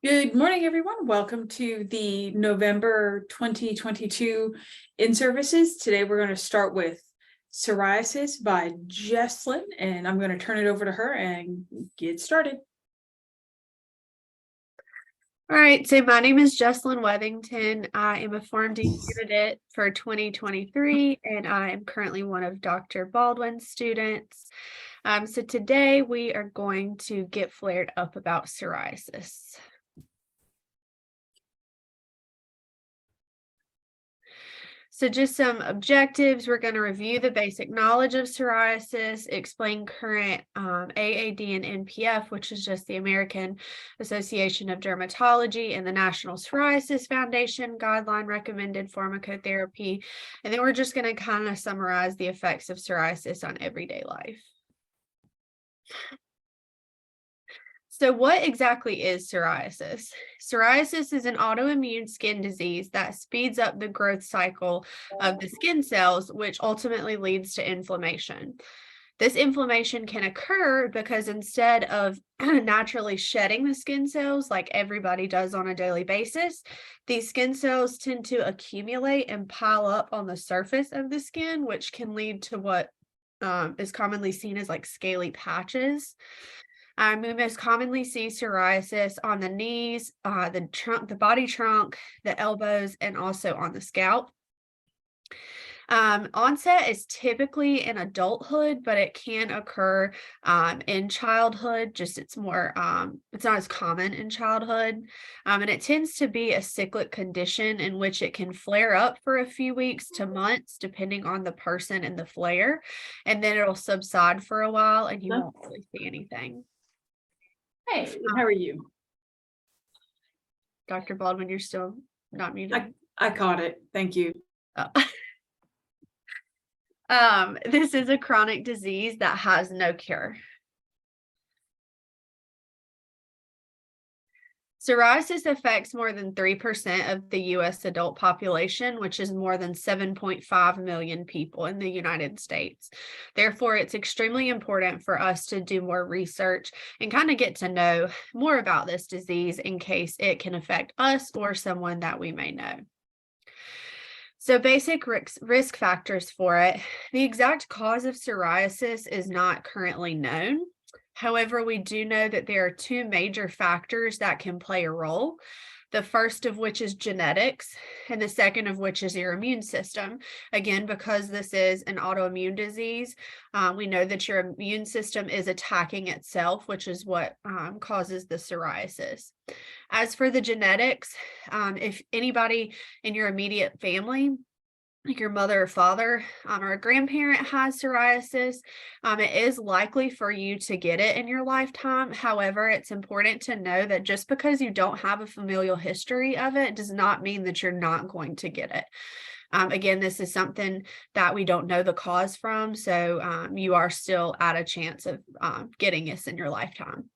Good morning, everyone. Welcome to the November 2022 in-services. Today, we're going to start with Psoriasis by Jesslyn, and I'm going to turn it over to her and get started. All right, so my name is Jesslyn Wethington. I am a PharmD candidate for 2023, and I am currently one of Dr. Baldwin's students. So today we are going to get flared up about psoriasis. So just some objectives. We're going to review the basic knowledge of psoriasis, explain current AAD and NPF, which is just the American Association of Dermatology and the National Psoriasis Foundation guideline recommended pharmacotherapy. And then we're just going to kind of summarize the effects of psoriasis on everyday life. So what exactly is psoriasis? Psoriasis is an autoimmune skin disease that speeds up the growth cycle of the skin cells, which ultimately leads to inflammation. This inflammation can occur because instead of naturally shedding the skin cells like everybody does on a daily basis, these skin cells tend to accumulate and pile up on the surface of the skin, which can lead to what is commonly seen as like scaly patches. We most commonly see psoriasis on the knees, the trunk, the body trunk, the elbows, and also on the scalp. Onset is typically in adulthood, but it can occur in childhood. Just it's not as common in childhood. And it tends to be a cyclic condition in which it can flare up for a few weeks to months, depending on the person and the flare. And then it'll subside for a while and you won't really see anything. Hey, how are you? Dr. Baldwin, you're still not muted. I caught it. Thank you. This is a chronic disease that has no cure. Psoriasis affects more than 3% of the US adult population, which is more than 7.5 million people in the United States. Therefore, it's extremely important for us to do more research and kind of get to know more about this disease in case it can affect us or someone that we may know. So basic risk factors for it. The exact cause of psoriasis is not currently known. However, we do know that there are two major factors that can play a role. The first of which is genetics, and the second of which is your immune system. Again, because this is an autoimmune disease, we know that your immune system is attacking itself, which is what causes the psoriasis. As for the genetics, if anybody in your immediate family, like your mother or father or a grandparent has psoriasis, it is likely for you to get it in your lifetime. However, it's important to know that just because you don't have a familial history of it does not mean that you're not going to get it. Again, this is something that we don't know the cause from, so you are still at a chance of getting this in your lifetime.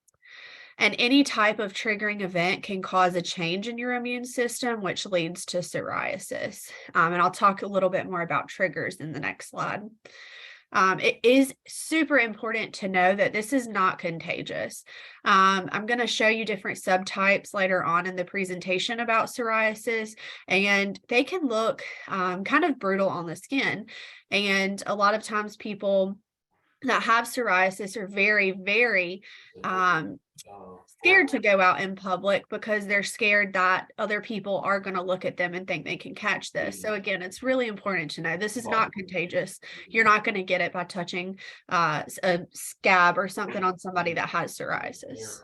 And any type of triggering event can cause a change in your immune system, which leads to psoriasis. And I'll talk a little bit more about triggers in the next slide. It is super important to know that this is not contagious. I'm going to show you different subtypes later on in the presentation about psoriasis, and they can look kind of brutal on the skin. And a lot of times people that have psoriasis are very, very scared to go out in public because they're scared that other people are going to look at them and think they can catch this. So again, it's really important to know this is not contagious. You're not going to get it by touching a scab or something on somebody that has psoriasis.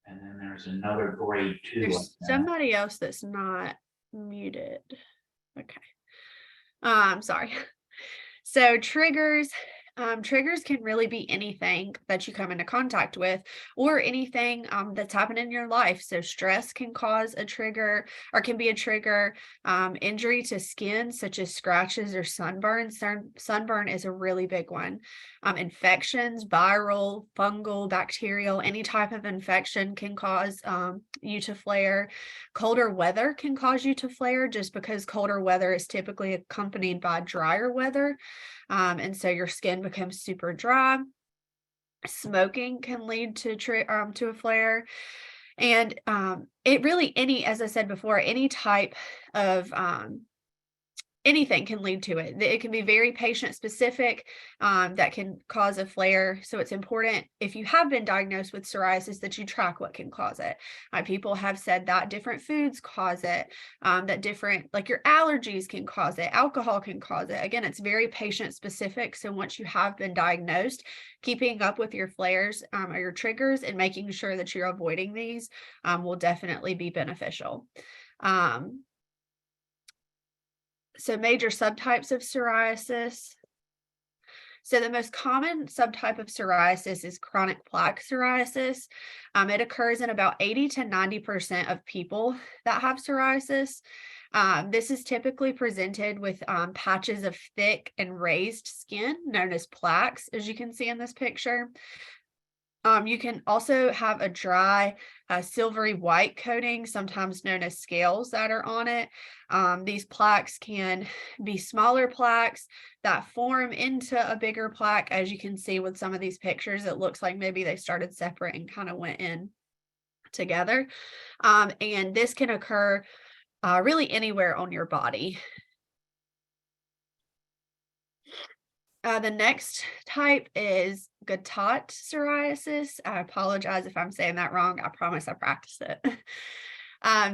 And then there's another grade 2. There's somebody else that's not muted. Okay. I'm sorry. So triggers can really be anything that you come into contact with or anything that's happened in your life. So stress can cause a trigger or can be a trigger. Injury to skin, such as scratches or sunburn. Sunburn is a really big one. Infections, viral, fungal, bacterial, any type of infection can cause you to flare. Colder weather can cause you to flare just because colder weather is typically accompanied by drier weather. And so your skin becomes super dry. Smoking can lead to a flare. And it really, as I said before, any type of anything can lead to it. It can be very patient specific, that can cause a flare. So it's important, if you have been diagnosed with psoriasis, that you track what can cause it. People have said that different foods cause it, that different, like your allergies can cause it, alcohol can cause it. Again, it's very patient specific. So once you have been diagnosed, keeping up with your flares, or your triggers, and making sure that you're avoiding these, will definitely be beneficial. So major subtypes of psoriasis. So the most common subtype of psoriasis is chronic plaque psoriasis. It occurs in about 80 to 90% of people that have psoriasis. This is typically presented with patches of thick and raised skin known as plaques, as you can see in this picture. You can also have a dry, silvery white coating, sometimes known as scales, that are on it. These plaques can be smaller plaques that form into a bigger plaque. As you can see with some of these pictures, it looks like maybe they started separate and kind of went in together. And this can occur really anywhere on your body. The next type is Guttaut psoriasis. I apologize if I'm saying that wrong. I promise I practiced it.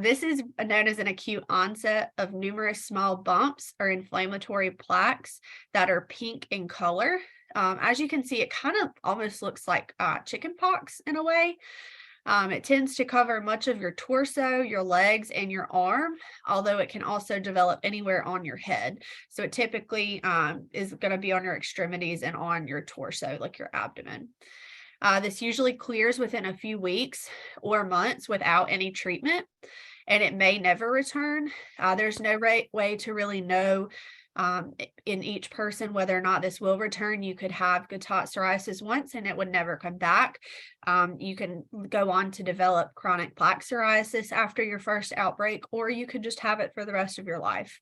This is known as an acute onset of numerous small bumps or inflammatory plaques that are pink in color. As you can see, it kind of almost looks like chicken pox in a way. It tends to cover much of your torso, your legs, and your arm, although it can also develop anywhere on your head. So it typically is going to be on your extremities and on your torso, like your abdomen. This usually clears within a few weeks or months without any treatment, and it may never return. There's no way to really know in each person whether or not this will return. You could have Guttaut psoriasis once and it would never come back. You can go on to develop chronic plaque psoriasis after your first outbreak, or you could just have it for the rest of your life.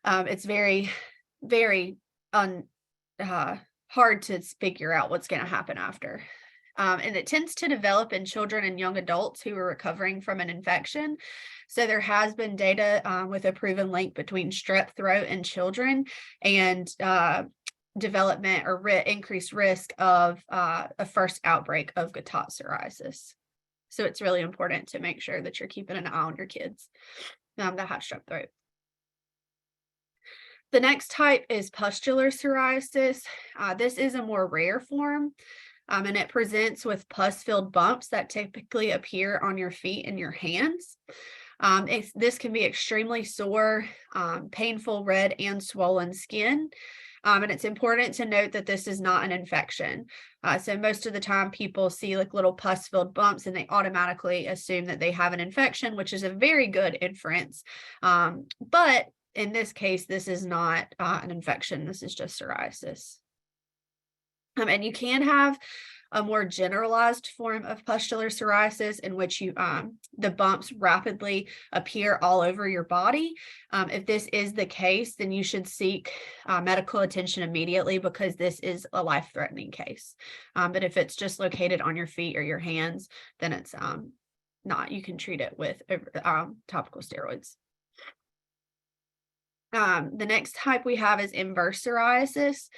It's very, very hard to figure out what's going to happen after. And it tends to develop in children and young adults who are recovering from an infection. So there has been data with a proven link between strep throat in children and development or increased risk of a first outbreak of Guttaut psoriasis. So it's really important to make sure that you're keeping an eye on your kids that have strep throat. The next type is pustular psoriasis. This is a more rare form. And it presents with pus-filled bumps that typically appear on your feet and your hands. This can be extremely sore, painful, red and swollen skin. And it's important to note that this is not an infection. So most of the time people see like little pus-filled bumps and they automatically assume that they have an infection, which is a very good inference. But in this case, this is not an infection. This is just psoriasis. And you can have a more generalized form of pustular psoriasis in which the bumps rapidly appear all over your body. If this is the case, then you should seek medical attention immediately, because this is a life-threatening case. But if it's just located on your feet or your hands, then it's not. You can treat it with topical steroids. The next type we have is inverse psoriasis.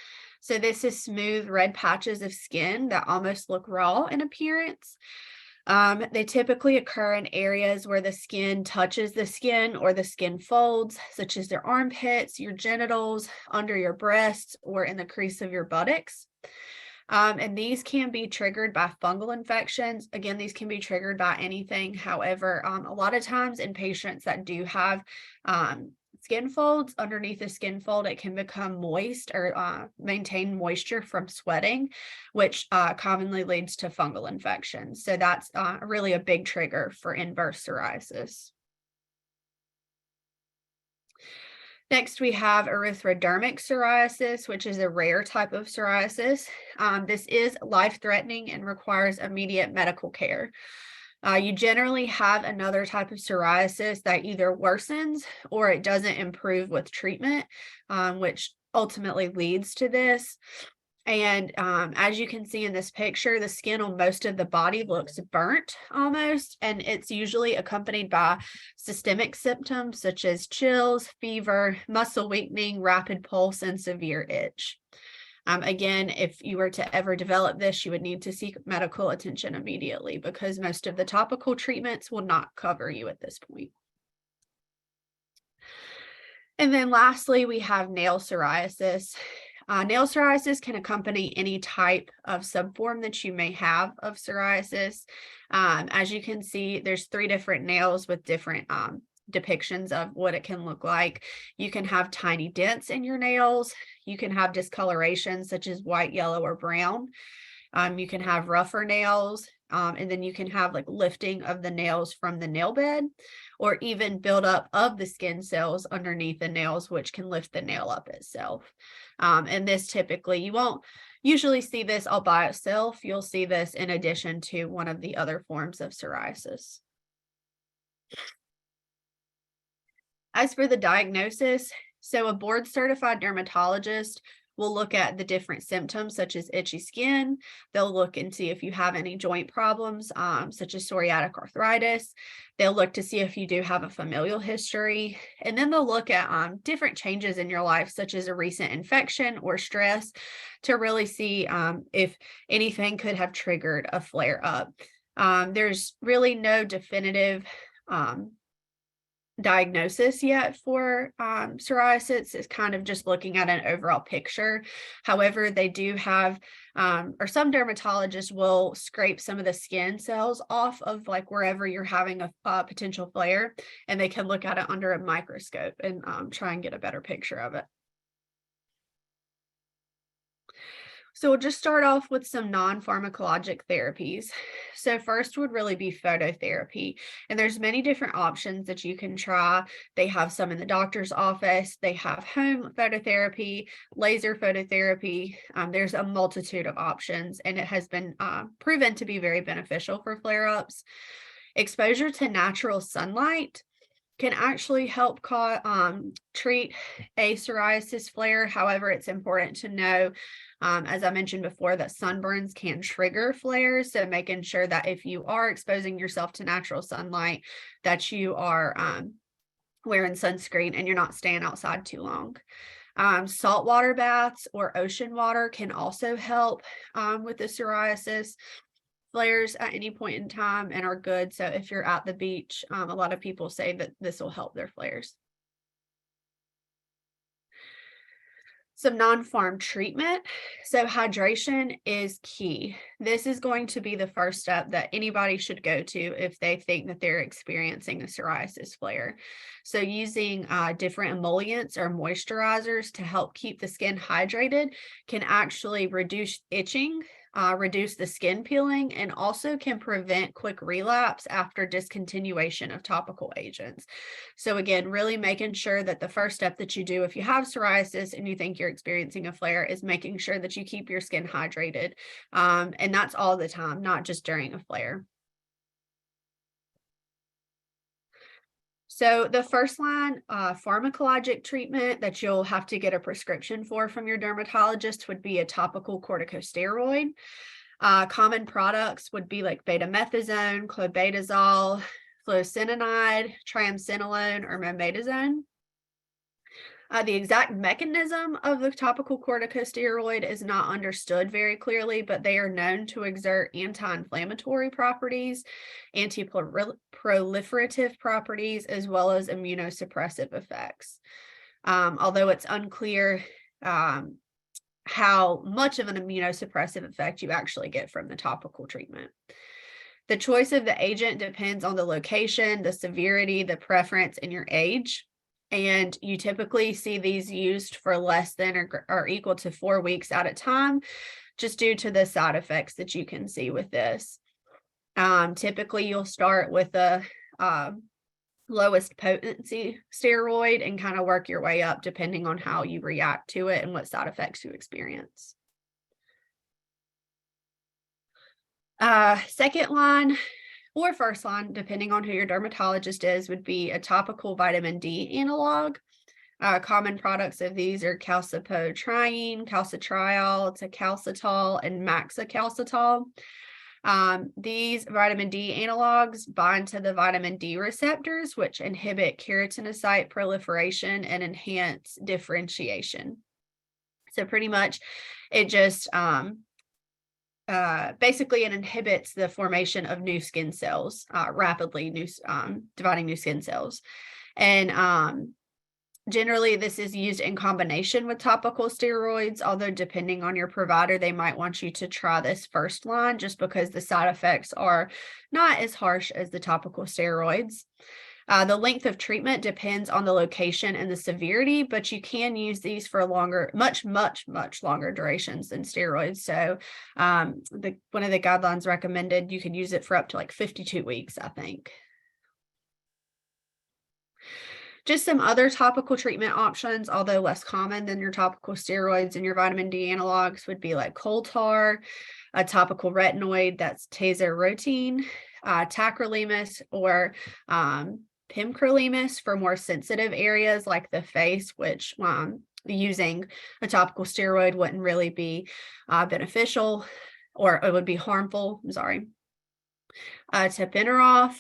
So this is smooth red patches of skin that almost look raw in appearance. They typically occur in areas where the skin touches the skin or the skin folds, such as your armpits, your genitals, under your breasts, or in the crease of your buttocks. And these can be triggered by fungal infections. Again, these can be triggered by anything. However, a lot of times in patients that do have skin folds, underneath the skin fold, it can become moist or maintain moisture from sweating, which commonly leads to fungal infections. So that's really a big trigger for inverse psoriasis. Next, we have erythrodermic psoriasis, which is a rare type of psoriasis. This is life-threatening and requires immediate medical care. You generally have another type of psoriasis that either worsens or it doesn't improve with treatment, which ultimately leads to this. And as you can see in this picture, the skin on most of the body looks burnt almost, and it's usually accompanied by systemic symptoms such as chills, fever, muscle weakening, rapid pulse, and severe itch. Again, if you were to ever develop this, you would need to seek medical attention immediately because most of the topical treatments will not cover you at this point. And then lastly, we have nail psoriasis. Nail psoriasis can accompany any type of subform that you may have of psoriasis. As you can see, there's 3 different nails with different depictions of what it can look like. You can have tiny dents in your nails. You can have discoloration such as white, yellow, or brown. You can have rougher nails, and then you can have like lifting of the nails from the nail bed, or even buildup of the skin cells underneath the nails, which can lift the nail up itself. And this typically, you won't usually see this all by itself. You'll see this in addition to one of the other forms of psoriasis. As for the diagnosis, so a board certified dermatologist will look at the different symptoms such as itchy skin. They'll look and see if you have any joint problems, such as psoriatic arthritis. They'll look to see if you do have a familial history. And then they'll look at different changes in your life, such as a recent infection or stress, to really see if anything could have triggered a flare up. There's really no definitive diagnosis yet for psoriasis. Is kind of just looking at an overall picture. However, they do have, or some dermatologists will scrape some of the skin cells off of like wherever you're having a potential flare, and they can look at it under a microscope and try and get a better picture of it. So we'll just start off with some non-pharmacologic therapies. So first would really be phototherapy. And there's many different options that you can try. They have some in the doctor's office. They have home phototherapy, laser phototherapy. There's a multitude of options, and it has been proven to be very beneficial for flare-ups. Exposure to natural sunlight can actually help treat a psoriasis flare. However, it's important to know, as I mentioned before, that sunburns can trigger flares. So making sure that if you are exposing yourself to natural sunlight, that you are wearing sunscreen and you're not staying outside too long. Saltwater baths or ocean water can also help with the psoriasis flares at any point in time and are good. So if you're at the beach, a lot of people say that this will help their flares. Some non-pharm treatment. So hydration is key. This is going to be the first step that anybody should go to if they think that they're experiencing a psoriasis flare. So using different emollients or moisturizers to help keep the skin hydrated can actually reduce itching, reduce the skin peeling, and also can prevent quick relapse after discontinuation of topical agents. So again, really making sure that the first step that you do if you have psoriasis and you think you're experiencing a flare is making sure that you keep your skin hydrated. And that's all the time, not just during a flare. So the first line pharmacologic treatment that you'll have to get a prescription for from your dermatologist would be a topical corticosteroid. Common products would be like betamethasone, clobetasol, fluocinolone, triamcinolone, or mometasone. The exact mechanism of the topical corticosteroid is not understood very clearly, but they are known to exert anti-inflammatory properties, anti-proliferative properties, as well as immunosuppressive effects. Although it's unclear how much of an immunosuppressive effect you actually get from the topical treatment. The choice of the agent depends on the location, the severity, the preference, and your age. And you typically see these used for less than or equal to 4 weeks at a time, just due to the side effects that you can see with this. Typically, you'll start with a lowest potency steroid and kind of work your way up depending on how you react to it and what side effects you experience. Second line or first line, depending on who your dermatologist is, would be a topical vitamin D analog. Common products of these are calcipotriene, calcitriol, calcitol, and maxicalcitol. These vitamin D analogs bind to the vitamin D receptors, which inhibit keratinocyte proliferation and enhance differentiation. So pretty much it just basically it inhibits the formation of new skin cells, rapidly dividing new skin cells. And generally, this is used in combination with topical steroids, although depending on your provider, they might want you to try this first line just because the side effects are not as harsh as the topical steroids. The length of treatment depends on the location and the severity, but you can use these for longer, much longer durations than steroids. So one of the guidelines recommended you could use it for up to like 52 weeks, I think. Just some other topical treatment options, although less common than your topical steroids and your vitamin D analogs, would be like coal tar, a topical retinoid, that's tazarotene, tacrolimus, or pimcrolimus for more sensitive areas like the face, which using a topical steroid wouldn't really be beneficial, or it would be harmful. I'm sorry. Tapinarof,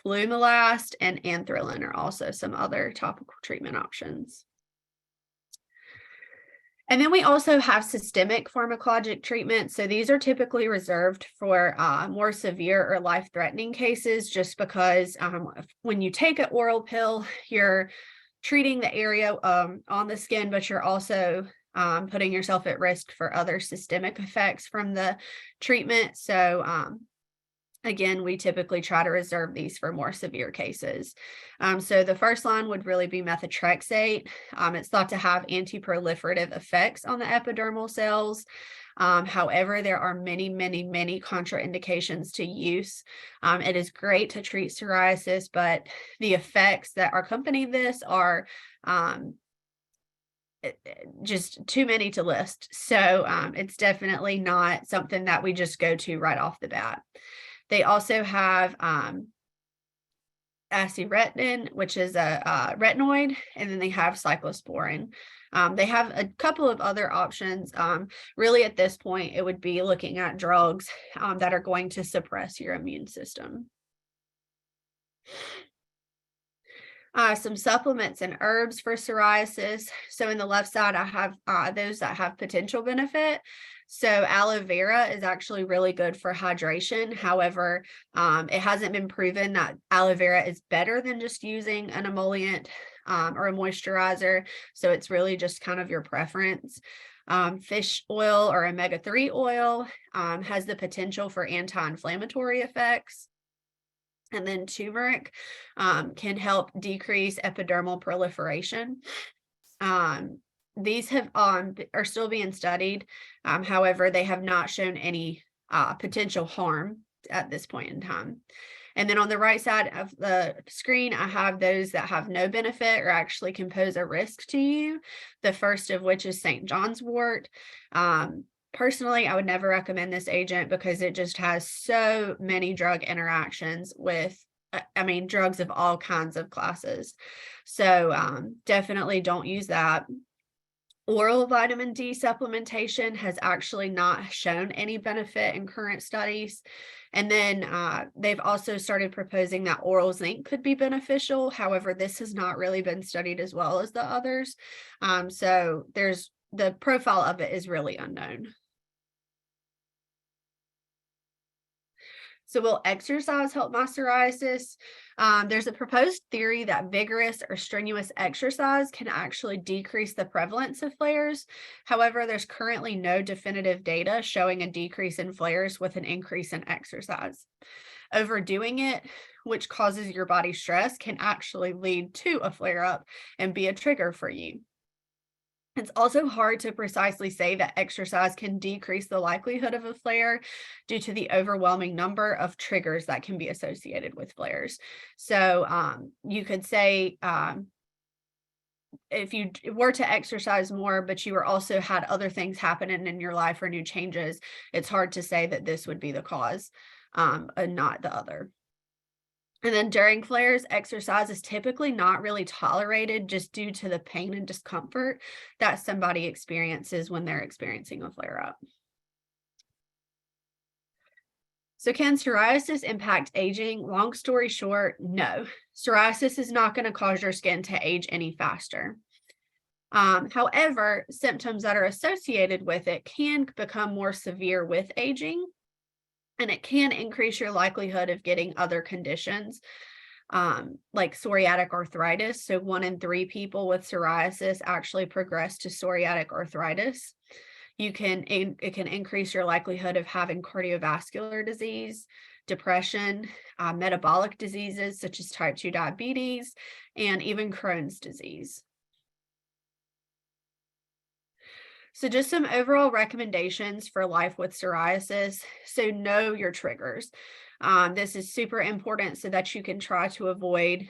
Flumelast, and anthralin are also some other topical treatment options. And then we also have systemic pharmacologic treatment. So these are typically reserved for more severe or life-threatening cases, just because when you take an oral pill, you're treating the area on the skin, but you're also putting yourself at risk for other systemic effects from the treatment. So again, we typically try to reserve these for more severe cases. So the first line would really be methotrexate. It's thought to have anti-proliferative effects on the epidermal cells. However, there are many contraindications to use. It is great to treat psoriasis, but the effects that accompany this are just too many to list. So it's definitely not something that we just go to right off the bat. They also have acyrretin, which is a retinoid, and then they have cyclosporin. They have a couple of other options. Really, at this point, it would be looking at drugs that are going to suppress your immune system. Some supplements and herbs for psoriasis. So in the left side, I have those that have potential benefit. So aloe vera is actually really good for hydration. However, it hasn't been proven that aloe vera is better than just using an emollient or a moisturizer. So it's really just kind of your preference. Fish oil or omega-3 oil has the potential for anti-inflammatory effects. And then turmeric can help decrease epidermal proliferation. These are still being studied. However, they have not shown any potential harm at this point in time. And then on the right side of the screen, I have those that have no benefit or actually can pose a risk to you. The first of which is St. John's wort. Personally, I would never recommend this agent because it just has so many drug interactions with, drugs of all kinds of classes. So definitely don't use that. Oral vitamin D supplementation has actually not shown any benefit in current studies. And then they've also started proposing that oral zinc could be beneficial. However, this has not really been studied as well as the others. So the profile of it is really unknown. So will exercise help my psoriasis? There's a proposed theory that vigorous or strenuous exercise can actually decrease the prevalence of flares. However, there's currently no definitive data showing a decrease in flares with an increase in exercise. Overdoing it, which causes your body stress, can actually lead to a flare-up and be a trigger for you. It's also hard to precisely say that exercise can decrease the likelihood of a flare due to the overwhelming number of triggers that can be associated with flares. So you could say if you were to exercise more, but you were also had other things happening in your life or new changes, it's hard to say that this would be the cause and not the other. And then during flares, exercise is typically not really tolerated just due to the pain and discomfort that somebody experiences when they're experiencing a flare up. So can psoriasis impact aging? Long story short, no. Psoriasis is not going to cause your skin to age any faster. However, symptoms that are associated with it can become more severe with aging, and it can increase your likelihood of getting other conditions like psoriatic arthritis. So 1 in 3 people with psoriasis actually progress to psoriatic arthritis. It can increase your likelihood of having cardiovascular disease, depression, metabolic diseases such as type 2 diabetes, and even Crohn's disease. So just some overall recommendations for life with psoriasis. So know your triggers. This is super important so that you can try to avoid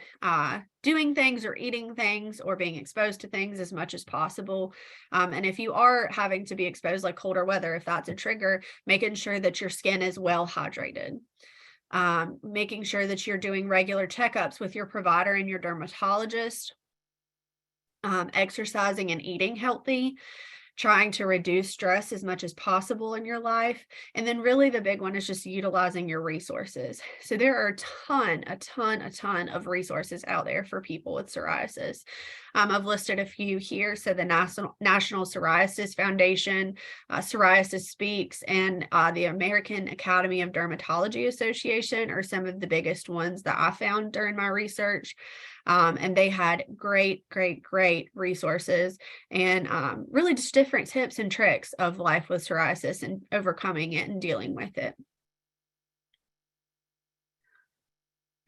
doing things or eating things or being exposed to things as much as possible. And if you are having to be exposed, like colder weather, if that's a trigger, making sure that your skin is well hydrated. Making sure that you're doing regular checkups with your provider and your dermatologist. Exercising and eating healthy. Trying to reduce stress as much as possible in your life. And then really the big one is just utilizing your resources. So there are a ton of resources out there for people with psoriasis. I've listed a few here. So the National Psoriasis Foundation, Psoriasis Speaks, and the American Academy of Dermatology Association are some of the biggest ones that I found during my research. And they had great resources and really just different tips and tricks of life with psoriasis and overcoming it and dealing with it.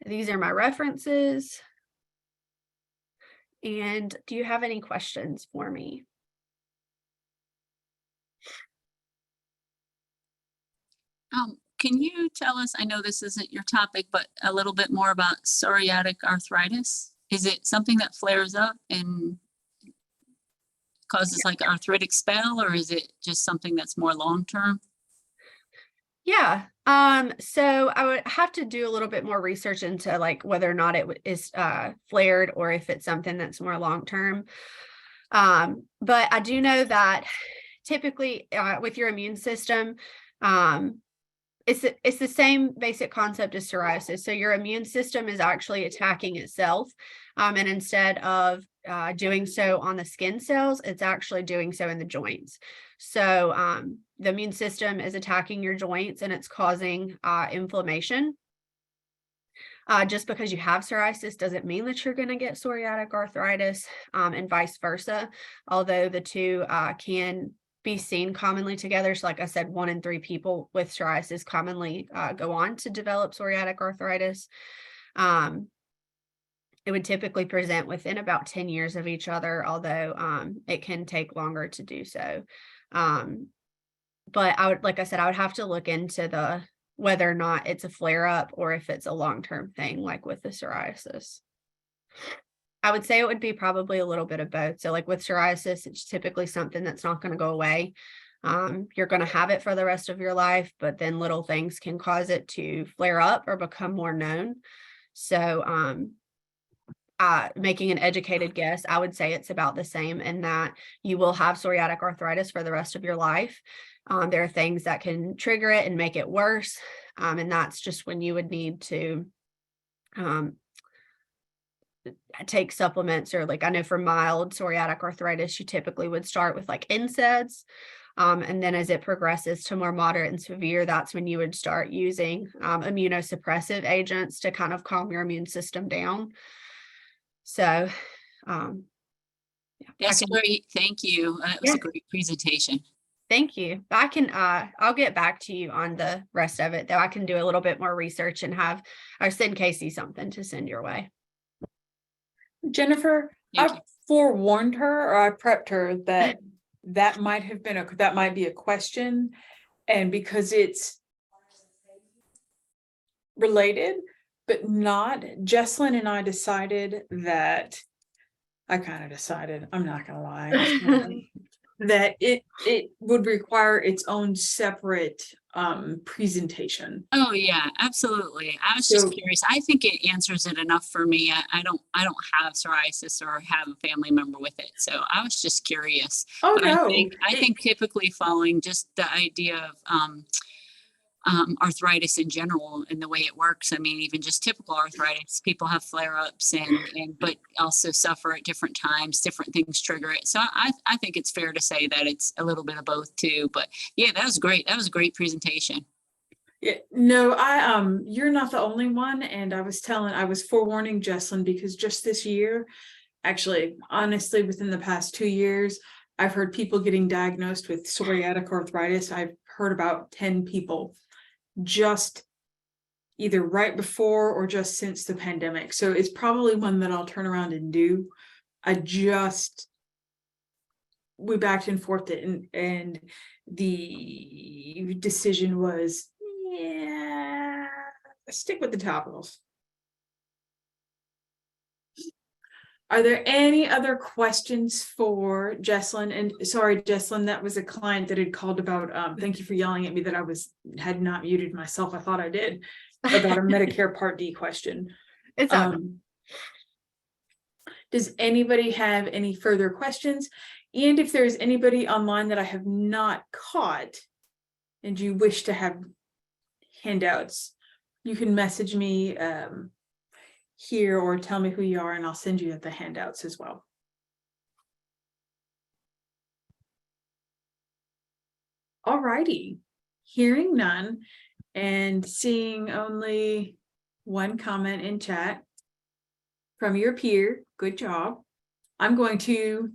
These are my references. And do you have any questions for me? Can you tell us, I know this isn't your topic, but a little bit more about psoriatic arthritis? Is it something that flares up and causes like arthritic spell, or is it just something that's more long-term? Yeah. So I would have to do a little bit more research into like whether or not it is flared or if it's something that's more long-term. But I do know that typically with your immune system, it's the same basic concept as psoriasis. So your immune system is actually attacking itself. And instead of doing so on the skin cells, it's actually doing so in the joints. So the immune system is attacking your joints and it's causing inflammation. Just because you have psoriasis doesn't mean that you're going to get psoriatic arthritis and vice versa, although the two can be seen commonly together. So like I said, 1 in 3 people with psoriasis commonly go on to develop psoriatic arthritis. It would typically present within about 10 years of each other, although it can take longer to do so. But I would, like I said, I would have to look into whether or not it's a flare up or if it's a long-term thing, like with the psoriasis. I would say it would be probably a little bit of both. So like with psoriasis, it's typically something that's not going to go away. You're going to have it for the rest of your life, but then little things can cause it to flare up or become more known. So making an educated guess, I would say it's about the same in that you will have psoriatic arthritis for the rest of your life. There are things that can trigger it and make it worse. And that's just when you would need to take supplements, or like I know for mild psoriatic arthritis, you typically would start with like NSAIDs. And then as it progresses to more moderate and severe, that's when you would start using immunosuppressive agents to kind of calm your immune system down. So That's great. Thank you. It was a great presentation. Thank you. I'll get back to you on the rest of it, though. I can do a little bit more research and send Casey something to send your way. Jennifer, I forewarned her, or I prepped her that might be a question, and because it's related but not, Jesslyn and I decided that I'm not gonna lie. that it would require its own separate presentation. Oh, yeah, absolutely. I was just So- curious. I think it answers it enough for me. I don't have psoriasis or have a family member with it. So I was just curious. Oh, But I no. think typically following just the idea of arthritis in general and the way it works. I mean, even just typical arthritis, people have flare-ups and but also suffer at different times, different things trigger it. So I think it's fair to say that it's a little bit of both too. But yeah, that was great. That was a great presentation. Yeah, no, you're not the only one, and I was forewarning Jesslyn because just this year, actually, honestly, within the past 2 years, I've heard people getting diagnosed with psoriatic arthritis. I've heard about 10 people just either right before or just since the pandemic. So it's probably one that I'll turn around and do. We backed and forth it, and the decision was, yeah, stick with the topicals. Are there any other questions for Jesslyn? And sorry, Jesslyn, that was a client that had called about, thank you for yelling at me that I had not muted myself. I thought I did, about a Medicare Part D question. It's on. Does anybody have any further questions? And if there's anybody online that I have not caught and you wish to have handouts, you can message me here or tell me who you are and I'll send you the handouts as well. All righty, hearing none and seeing only one comment in chat from your peer, good job. I'm going to